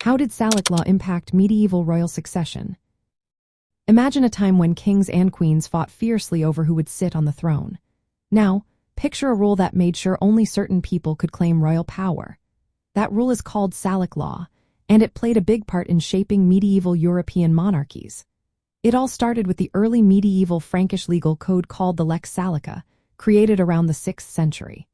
How did Salic Law impact medieval royal succession? Imagine a time when kings and queens fought fiercely over who would sit on the throne. Now, picture a rule that made sure only certain people could claim royal power. That rule is called Salic Law, and it played a big part in shaping medieval European monarchies. It all started with the early medieval Frankish legal code called the Lex Salica, created around the 6th century.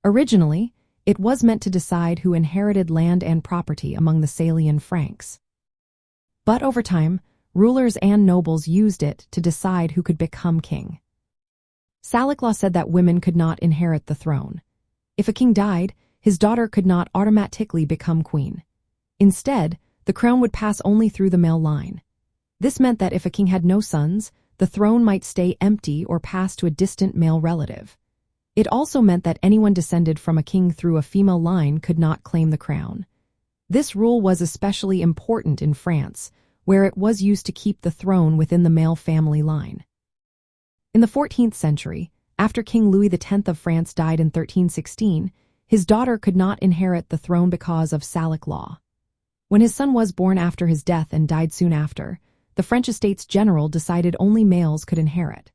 Originally, it was meant to decide who inherited land and property among the Salian Franks. But over time, rulers and nobles used it to decide who could become king. Salic Law said that women could not inherit the throne. If a king died, his daughter could not automatically become queen. Instead, the crown would pass only through the male line. This meant that if a king had no sons, the throne might stay empty or pass to a distant male relative. It also meant that anyone descended from a king through a female line could not claim the crown. This rule was especially important in France, where it was used to keep the throne within the male family line. In the 14th century, after King Louis X of France died in 1316, his daughter could not inherit the throne because of Salic Law. When his son was born after his death and died soon after, the French Estates General decided only males could inherit.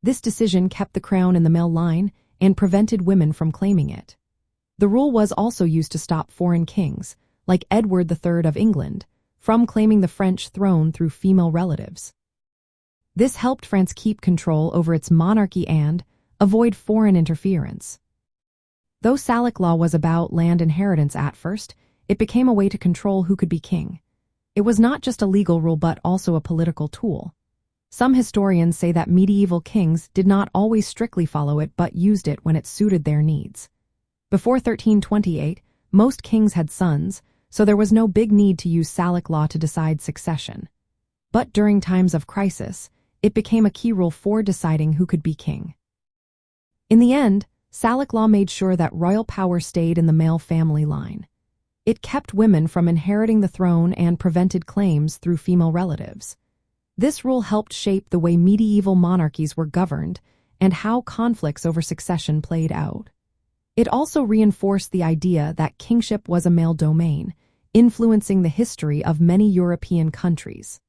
This decision kept the crown in the male line and prevented women from claiming it. The rule was also used to stop foreign kings, like Edward III of England, from claiming the French throne through female relatives. This helped France keep control over its monarchy and avoid foreign interference. Though Salic Law was about land inheritance at first, it became a way to control who could be king. It was not just a legal rule but also a political tool. Some historians say that medieval kings did not always strictly follow it but used it when it suited their needs. Before 1328, most kings had sons, so there was no big need to use Salic Law to decide succession. But during times of crisis, it became a key rule for deciding who could be king. In the end, Salic Law made sure that royal power stayed in the male family line. It kept women from inheriting the throne and prevented claims through female relatives. This rule helped shape the way medieval monarchies were governed and how conflicts over succession played out. It also reinforced the idea that kingship was a male domain, influencing the history of many European countries.